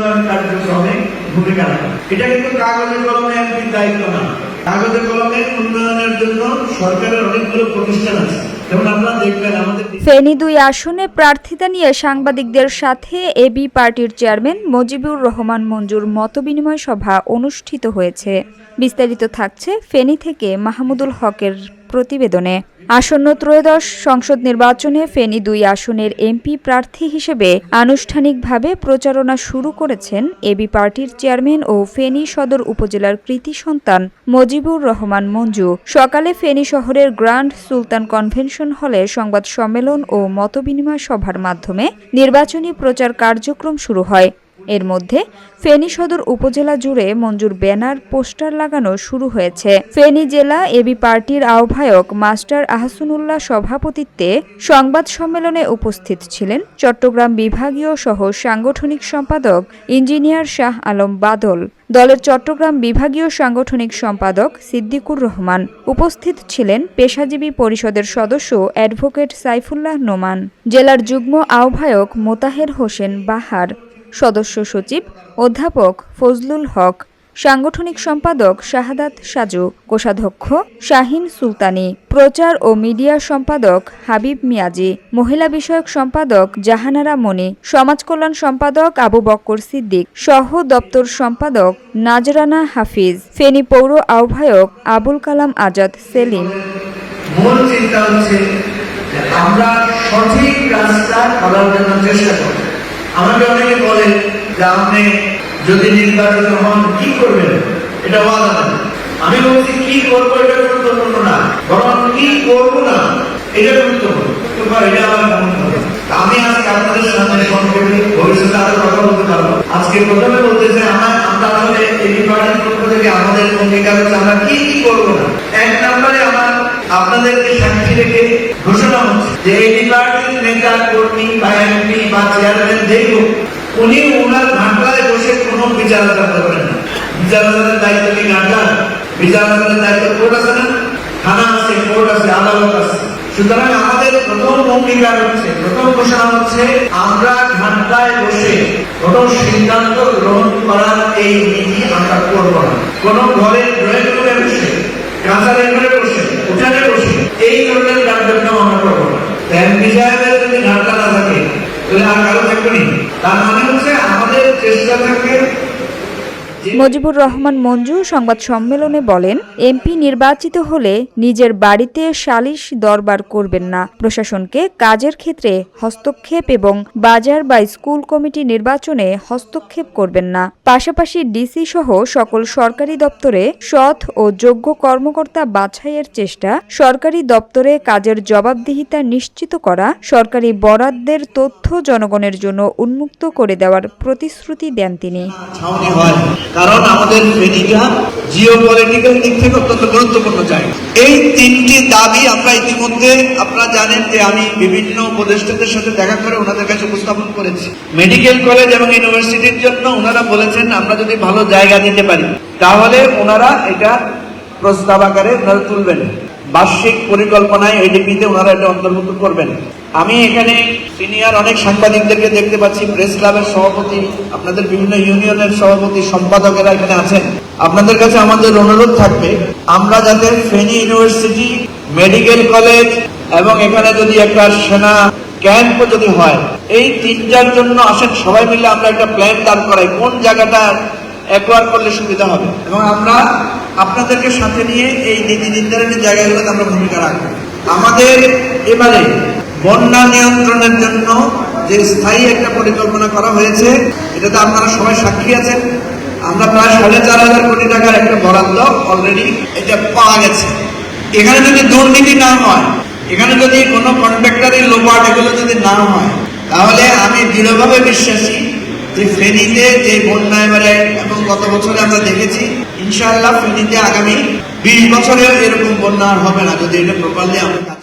উন্নয়ন কার্যক্রমে ভূমিকা রাখা। এটা কিন্তু কাগজে কলমে এমপির দায়িত্ব না। কাগজে কলমে উন্নয়নের জন্য সরকারের অনেকগুলো প্রতিষ্ঠান আছে। যেমন আপনারা দেখবেন আমাদের ফেনী ২ আসনে প্রার্থিতা নিয়ে সাংবাদিকদের সাথে এবি পার্টির চেয়ারম্যান মজিবুর রহমান মঞ্জুর মতবিনিময় সভা অনুষ্ঠিত হয়েছে। বিস্তারিত থাকছে ফেনী থেকে মাহমুদুল হকের প্রতিবেদনে। আসন্ন ত্রয়োদশ সংসদ নির্বাচনে ফেনী ২ আসনের এমপি প্রার্থী হিসেবে আনুষ্ঠানিকভাবে প্রচারণা শুরু করেছেন এবি পার্টির চেয়ারম্যান ও ফেনী সদর উপজেলার কৃতি সন্তান মজিবুর রহমান মঞ্জু। সকালে ফেনী শহরের গ্র্যান্ড সুলতান কনভেনশন হলে সংবাদ সম্মেলন ও মতবিনিময় সভার মাধ্যমে নির্বাচনী প্রচার কার্যক্রম শুরু হয়। এর মধ্যে ফেনী সদর উপজেলা জুড়ে মঞ্জুর ব্যানার পোস্টার লাগানো শুরু হয়েছে। ফেনী জেলা এবি পার্টির আহ্বায়ক মাস্টার আহসানুল্লাহ সভাপতিত্বে সংবাদ সম্মেলনে উপস্থিত ছিলেন চট্টগ্রাম বিভাগীয় সহ সাংগঠনিক সম্পাদক ইঞ্জিনিয়ার শাহ আলম বাদল, দলের চট্টগ্রাম বিভাগীয় সাংগঠনিক সম্পাদক সিদ্দিকুর রহমান। উপস্থিত ছিলেন পেশাজীবী পরিষদের সদস্য অ্যাডভোকেট সাইফুল্লাহ নোমান, জেলার যুগ্ম আহ্বায়ক মোতাহের হোসেন বাহার, সদস্য সচিব অধ্যাপক ফজলুল হক, সাংগঠনিক সম্পাদক শাহাদাত সাজু, কোষাধ্যক্ষ শাহিন সুলতানি, প্রচার ও মিডিয়া সম্পাদক হাবিব মিয়াজি, মহিলা বিষয়ক সম্পাদক জাহানারা মনি, সমাজ কল্যাণ সম্পাদক আবু বক্কর সিদ্দিক, সহ দপ্তর সম্পাদক নাজরানা হাফিজ, ফেনী পৌর আহ্বায়ক আবুল কালাম আজাদ সেলিম। মূল চিন্তা হচ্ছে যে আমরা সঠিক কাজটা করার জন্য চেষ্টা করি। আমাকে অনেকে বলে যে আপনি যদি নির্বাচিত হন কি করবেন, এটা ওয়াদা নেই। আমি বলছি কি করবো এটা গুরুত্বপূর্ণ না, বরং কি করবো না এটা গুরুত্বপূর্ণ। এটা আমার আমি আজকে আপনাদের সামনে সংক্ষেপে ভবিষ্যতে আরো কথা বলতে পারবো। আজকে প্রথমে বলতেছে আমরা আসলে এই পার্টির পক্ষ থেকে আমাদের অঙ্গীকার হচ্ছে আমরা কি কি করবো না। এক নম্বরে আমার আপনাদেরকে সাক্ষী রেখে ঘোষণা হচ্ছে যে এই পার্টির নেতা কর্মী বা এমপি বা চেয়ারম্যান যেই হোক, উনি ওনার ঘাটলায় বসে কোনো বিচারাচার করবেন না। বিচারাচারের দায়িত্ব কি ঘাটলার? বিচারাচারের দায়িত্ব কোর্ট আছে না, থানা আছে, কোর্ট আছে, আদালত আছে। সুতরাং আমাদের প্রথম অঙ্গীকার হচ্ছে, প্রথম ঘোষণা হচ্ছে আমরা ঘাটলায় বসে কোনো সিদ্ধান্ত গ্রহণ করার এই নীতি আমরা করবো না। কোনো ঘরের ড্রয়িং রুমে বসে, কাঁচারে ঘরে বসে, উঠানে বসে এই ধরনের কার্যক্রম আমরা করবো না। এমপি সাহেবের যদি ঘাটলা না থাকে তাহলে আর কারো থাকবে না। তার মানে হচ্ছে আমাদের চেষ্টা থাকবে। মজিবুর রহমান মঞ্জু সংবাদ সম্মেলনে বলেন, এমপি নির্বাচিত হলে নিজের বাড়িতে সালিশ দরবার করবেন না, প্রশাসনকে কাজের ক্ষেত্রে হস্তক্ষেপ এবং বাজার বা স্কুল কমিটি নির্বাচনে হস্তক্ষেপ করবেন না। পাশাপাশি ডিসি সহ সকল সরকারি দপ্তরে সৎ ও যোগ্য কর্মকর্তা বাছাইয়ের চেষ্টা, সরকারি দপ্তরে কাজের জবাবদিহিতা নিশ্চিত করা, সরকারি বরাদ্দের তথ্য জনগণের জন্য উন্মুক্ত করে দেওয়ার প্রতিশ্রুতি দেন তিনি। কারণ আমাদের ফেনীটা জিওপলিটিক্যাল দিক থেকে অত্যন্ত গুরুত্বপূর্ণ জায়গা। এই তিনটি দাবি আমরা ইতিমধ্যে আপনারা জানেন যে আমি বিভিন্ন উপদেষ্টাদের সাথে দেখা করে ওনাদের কাছে উপস্থাপন করেছি। মেডিকেল কলেজ এবং ইউনিভার্সিটির জন্য ওনারা বলেছেন আমরা যদি ভালো জায়গা দিতে পারি তাহলে ওনারা এটা প্রস্তাব আকারে ওনারা তুলবেন, বার্ষিক পরিকল্পনায় এডিপিতে ওনারা এটা অন্তর্ভুক্ত করবেন। আমি এখানে সিনিয়র অনেক সাংবাদিকদেরকে দেখতে পাচ্ছি, প্রেস ক্লাবের সভাপতি, আপনাদের বিভিন্ন ইউনিয়নের সভাপতি, সম্পাদকেরা এখানে আছেন। আপনাদের কাছে আমাদের অনুরোধ থাকবে আমরা যাতে ফেনী ইউনিভার্সিটি, মেডিকেল কলেজ এবং এখানে যদি একটা সেনা ক্যাম্প যদি হয়, এই তিনটার জন্য আসেন সবাই মিলে আমরা একটা প্ল্যান দাঁড় করাই কোন জায়গাটা একোয়ার করলে সুবিধা হবে, এবং আমরা আপনাদেরকে সাথে নিয়ে এই নীতি নির্ধারণের জায়গাগুলোতে আমরা ভূমিকা রাখবো। আমাদের এবারে বন্যা নিয়ন্ত্রণের জন্য যে স্থায়ী একটা পরিকল্পনা করা হয়েছে, এটাতে আপনারা সবাই সাক্ষী আছেন। আমরা প্রায় 4,500 কোটি টাকার একটা বরাদ্দ অলরেডি এটা পাওয়া গেছে। এখানে যদি দুর্নীতি না হয়, এখানে যদি কোনো কন্ট্রাক্টরের লোপাট এগুলো যদি না হয়, তাহলে আমি দৃঢ়ভাবে বিশ্বাসী যে ফেনীতে যে বন্যা এবারে এবং গত বছরে আমরা দেখেছি, ইনশাআল্লাহ ফেনীতে আগামী 20 বছরেও এরকম বন্যা হবে না যদি এটা প্রপারলি আমরা